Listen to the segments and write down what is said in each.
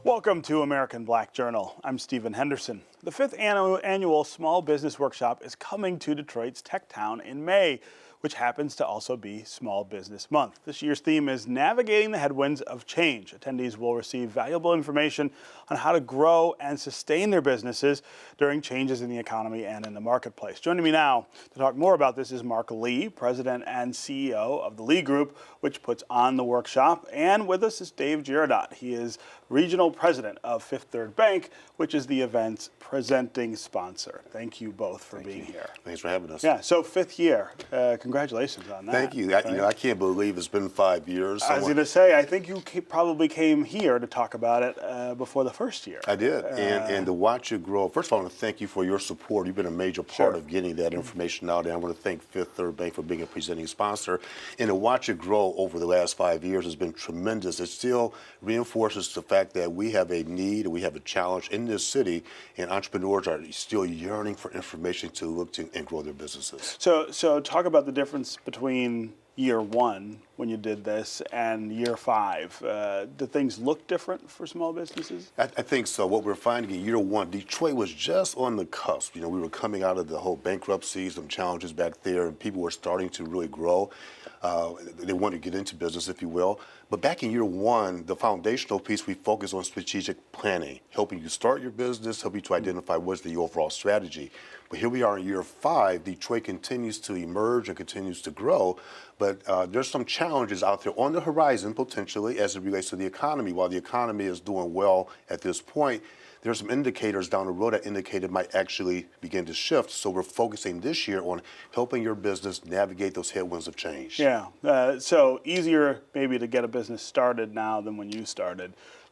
Welcome to American Black Journal. I'm Stephen Henderson. The fifth annual Small Business Workshop is coming to Detroit's Tech Town in May, which happens to also be Small Business Month. This year's theme is Navigating the Headwinds of Change. Attendees will receive valuable information on how to grow and sustain their businesses during changes in the economy and in the marketplace. Joining me now to talk more about this is Mark Lee, President and CEO of the Lee Group, which puts on the workshop. And with us is Dave Girodat. He is Regional President of Fifth Third Bank, which is the event's presenting sponsor. Thank you both for being here. Thanks for having us. Yeah, so fifth year. Congratulations on that. Thank you. I can't believe it's been 5 years. I was going to say, I think you probably came here to talk about it before the first year. I did, and to watch it grow. First of all, I want to thank you for your support. You've been a major part of getting that information out, and I want to thank Fifth Third Bank for being a presenting sponsor. And to watch it grow over the last 5 years has been tremendous. It still reinforces the fact that we have a need, we have a challenge in this city, and entrepreneurs are still yearning for information to look to and grow their businesses. So talk about the difference between year one when you did this and year five. Do things look different for small businesses? I think so. What we're finding in year one, Detroit was just on the cusp. You know, we were coming out of the whole bankruptcy, some challenges back there, and people were starting to really grow. They wanted to get into business, if you will. But back in year one, the foundational piece, we focused on strategic planning, helping you start your business, helping you to identify what's the overall strategy. But here we are in year five. Detroit continues to emerge and continues to grow. But there's some challenges out there on the horizon, potentially, as it relates to the economy. While the economy is doing well at this point, there's some indicators down the road that indicate it might actually begin to shift. So we're focusing this year on helping your business navigate those headwinds of change. Yeah, so easier maybe to get a business started now than when you started,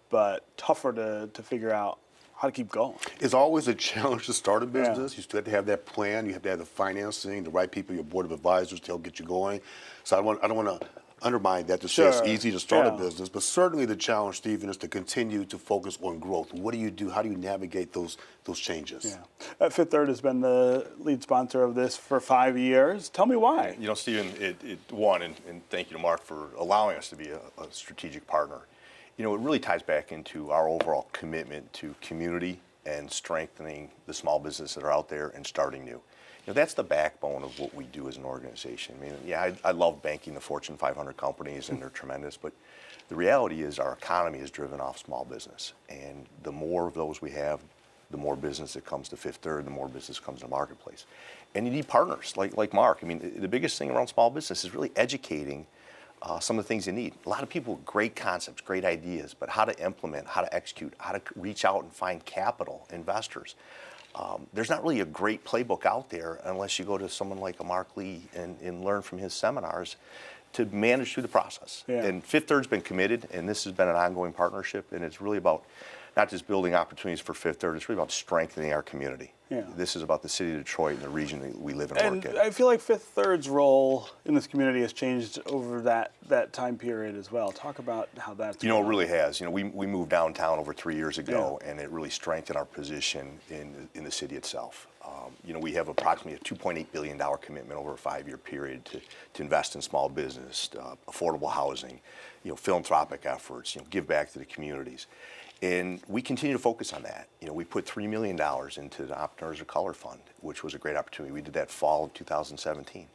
but tougher to figure out how to keep going. It's always a challenge to start a business. Yeah. You still have to have that plan. You have to have the financing, the right people, your board of advisors to help get you going. So I don't want to undermine that to say it's easy to start a business, but certainly the challenge, Stephen, is to continue to focus on growth. What do you do? How do you navigate those changes? Yeah. Fifth Third has been the lead sponsor of this for 5 years. Tell me why. You know, Stephen, and thank you to Mark for allowing us to be a strategic partner. You know, it really ties back into our overall commitment to community and strengthening the small businesses that are out there and starting new. You know, that's the backbone of what we do as an organization. I mean, yeah, I love banking the Fortune 500 companies, and they're tremendous, but the reality is our economy is driven off small business. And the more of those we have, the more business that comes to Fifth Third, the more business comes to the marketplace. And you need partners like Mark. I mean, the biggest thing around small business is really educating some of the things you need. A lot of people with great concepts, great ideas, but how to implement, how to execute, how to reach out and find capital, investors. There's not really a great playbook out there unless you go to someone like a Mark Lee and learn from his seminars to manage through the process. Yeah. And Fifth Third's been committed, and this has been an ongoing partnership, and it's really about not just building opportunities for Fifth Third, it's really about strengthening our community. Yeah. This is about the city of Detroit and the region that we live and work in. I feel like Fifth Third's role in this community has changed over that time period as well. Talk about how that's it really has. You know, we moved downtown over 3 years ago, and it really strengthened our position in the city itself. You know, we have approximately a $2.8 billion commitment over a 5-year period to invest in small business, affordable housing, you know, philanthropic efforts, you know, give back to the communities. And we continue to focus on that. You know, we put $3 million into the Entrepreneurs of Color Fund, which was a great opportunity. We did that fall of 2017.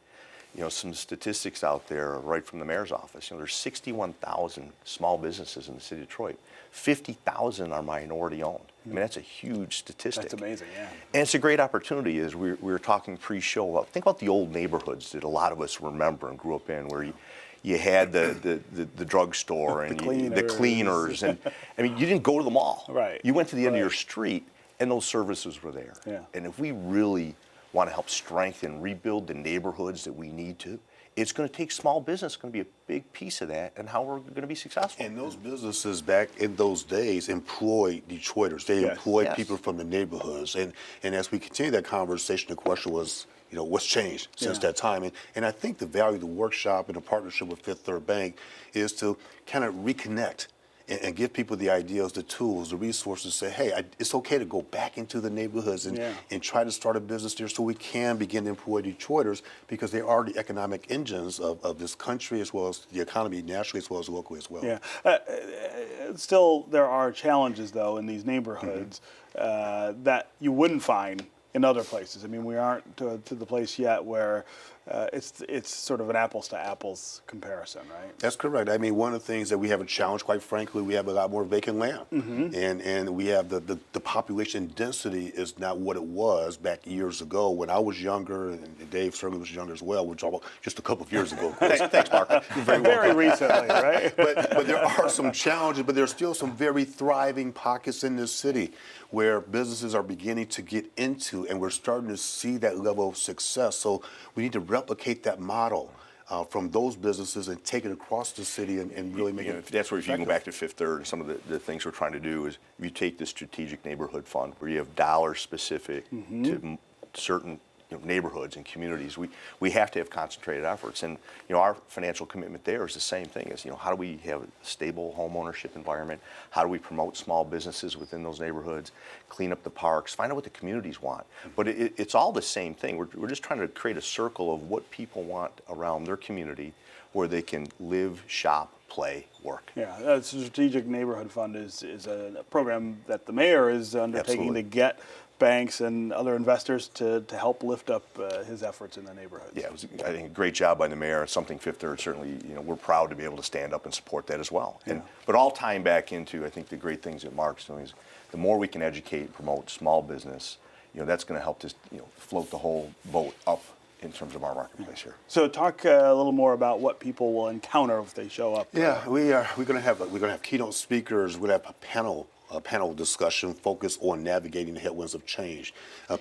You know, some statistics out there right from the mayor's office. You know, there's 61,000 small businesses in the city of Detroit. 50,000 are minority owned. I mean, that's a huge statistic. That's amazing, yeah. And it's a great opportunity. As we were talking pre-show about, think about the old neighborhoods that a lot of us remember and grew up in, where you had the drugstore and the cleaners, and I mean, you didn't go to the mall. Right. You went to the end of your street, and those services were there. Yeah. And if we really want to help strengthen, rebuild the neighborhoods that we need to, it's going to take small business. It's going to be a big piece of that, and how we're going to be successful. And those businesses back in those days employed Detroiters. They employed people from the neighborhoods. And as we continue that conversation, the question was, you know, what's changed since that time? And I think the value of the workshop and the partnership with Fifth Third Bank is to kind of reconnect and give people the ideas, the tools, the resources. Say, hey, it's okay to go back into the neighborhoods and try to start a business there, so we can begin to employ Detroiters, because they are the economic engines of this country, as well as the economy nationally, as well as locally as well. Yeah. Still, there are challenges, though, in these neighborhoods that you wouldn't find in other places. I mean, we aren't to the place yet where it's sort of an apples to apples comparison, right? That's correct. I mean, one of the things that we have a challenge, quite frankly, we have a lot more vacant land, and we have the population density is not what it was back years ago when I was younger, and Dave certainly was younger as well, which almost just a couple of years ago. Of course. Thanks, Mark. You're very Very recently, right? But there are some challenges, but there's still some very thriving pockets in this city where businesses are beginning to get into, and we're starting to see that level of success. So we need to replicate that model from those businesses and take it across the city and really make it. That's where, if you can go back to Fifth Third, and some of the things we're trying to do is, if you take the strategic neighborhood fund where you have dollars specific to certain neighborhoods and communities, we have to have concentrated efforts. And our financial commitment there is the same thing as, how do we have a stable home ownership environment? How do we promote small businesses within those neighborhoods, clean up the parks, find out what the communities want? But it's all the same thing. We're just trying to create a circle of what people want around their community, where they can live, shop, play, work. Yeah, the Strategic Neighborhood Fund is a program that the mayor is undertaking Absolutely. to get banks and other investors to help lift up his efforts in the neighborhoods. Yeah, it was, I think, a great job by the mayor. Something Fifth Third certainly, we're proud to be able to stand up and support that as well. And but all tying back into, I think, the great things that Mark's doing is, the more we can educate and promote small business, that's going to help us, float the whole boat up in terms of our marketplace here. So talk a little more about what people will encounter if they show up. Yeah, we're going to have keynote speakers. We're going to have a panel discussion focused on navigating the headwinds of change.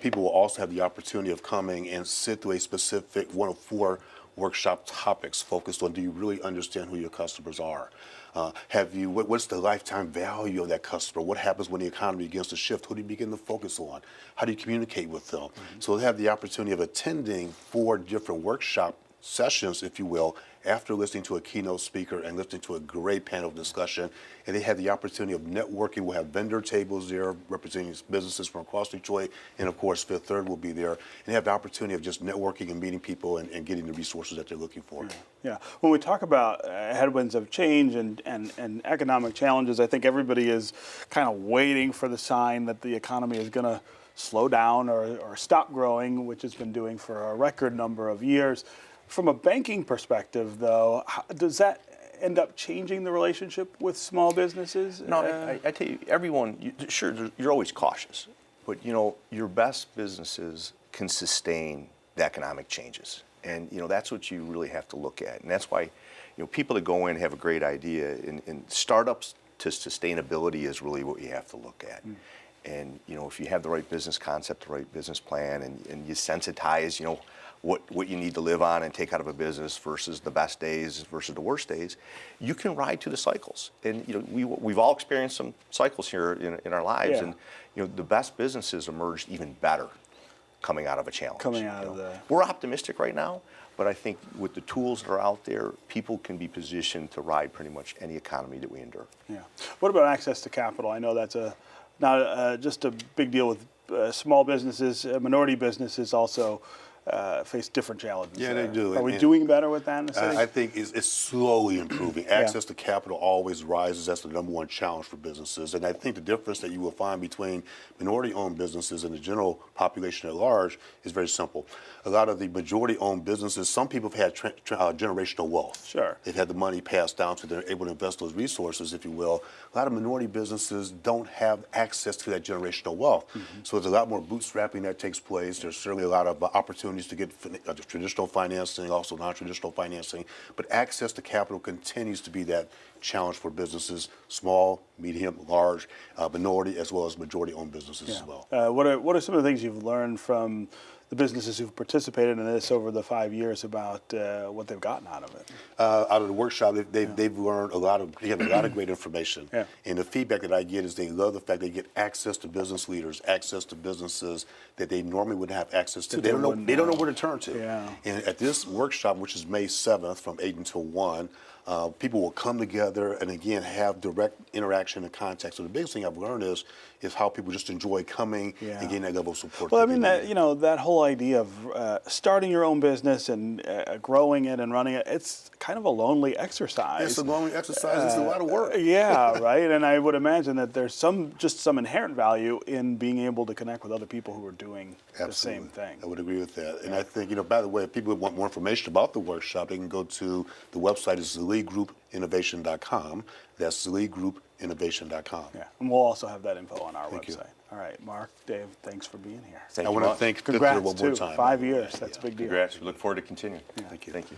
People will also have the opportunity of coming and sit through a specific one of 4 workshop topics focused on, do you really understand who your customers are? What's the lifetime value of that customer? What happens when the economy begins to shift? Who do you begin to focus on? How do you communicate with them? So they have the opportunity of attending 4 different workshop sessions, if you will, after listening to a keynote speaker and listening to a great panel discussion. And they have the opportunity of networking. We'll have vendor tables there representing businesses from across Detroit, and of course Fifth Third will be there. And they have the opportunity of just networking and meeting people and getting the resources that they're looking for. Yeah. When we talk about headwinds of change and economic challenges, I think everybody is kind of waiting for the sign that the economy is going to slow down or stop growing, which it's been doing for a record number of years. From a banking perspective, though, does that end up changing the relationship with small businesses? No, I tell you, everyone, sure, you're always cautious, but your best businesses can sustain the economic changes. And that's what you really have to look at. And that's why people that go in have a great idea, and startups to sustainability is really what you have to look at. And if you have the right business concept, the right business plan, and you sensitize what you need to live on and take out of a business versus the best days versus the worst days, you can ride to the cycles. And we've all experienced some cycles here in our lives, and the best businesses emerged even better coming out of a challenge. We're optimistic right now, but I think with the tools that are out there, people can be positioned to ride pretty much any economy that we endure. Yeah. What about access to capital? I know that's not just a big deal with small businesses. Minority businesses also face different challenges. Yeah, they do. Are we doing better with that in the city? I think it's slowly improving. Access to capital always rises. That's the number one challenge for businesses. And I think the difference that you will find between minority-owned businesses and the general population at large is very simple. A lot of the majority-owned businesses, some people have had generational wealth. Sure. They've had the money passed down to them, they're able to invest those resources, if you will. A lot of minority businesses don't have access to that generational wealth. So there's a lot more bootstrapping that takes place. There's certainly a lot of opportunities to get traditional financing, also non-traditional financing. But access to capital continues to be that challenge for businesses, small, medium, large, minority, as well as majority-owned businesses as well. What are some of the things you've learned from the businesses who've participated in this over the 5 years about what they've gotten out of it? Out of the workshop, they've learned they have a lot of great information. And the feedback that I get is they love the fact they get access to business leaders, access to businesses that they normally wouldn't have access to. They don't know where to turn to. And at this workshop, which is May 7th from 8 until 1, People will come together and again have direct interaction and contact. So the biggest thing I've learned is how people just enjoy coming and getting that level of support. Well, I that mean, they that, need. you know, that whole idea of starting your own business and growing it and running it, it's kind of a lonely exercise. It's a long exercise. It's a lot of work. Yeah, right. And I would imagine that there's just some inherent value in being able to connect with other people who are doing the same thing. I would agree with that. And I think, by the way, if people want more information about the workshop, they can go to the website is ZaleeGroupInnovation.com. That's ZaleeGroupInnovation.com. Yeah, and we'll also have that info on our Thank you. website. All right, Mark, Dave, thanks for being here. Thank I you want to much. thank Victor Congrats, one more too. time. 5 years, that's a big deal. Congrats. We look forward to continuing. Thank you. Thank you.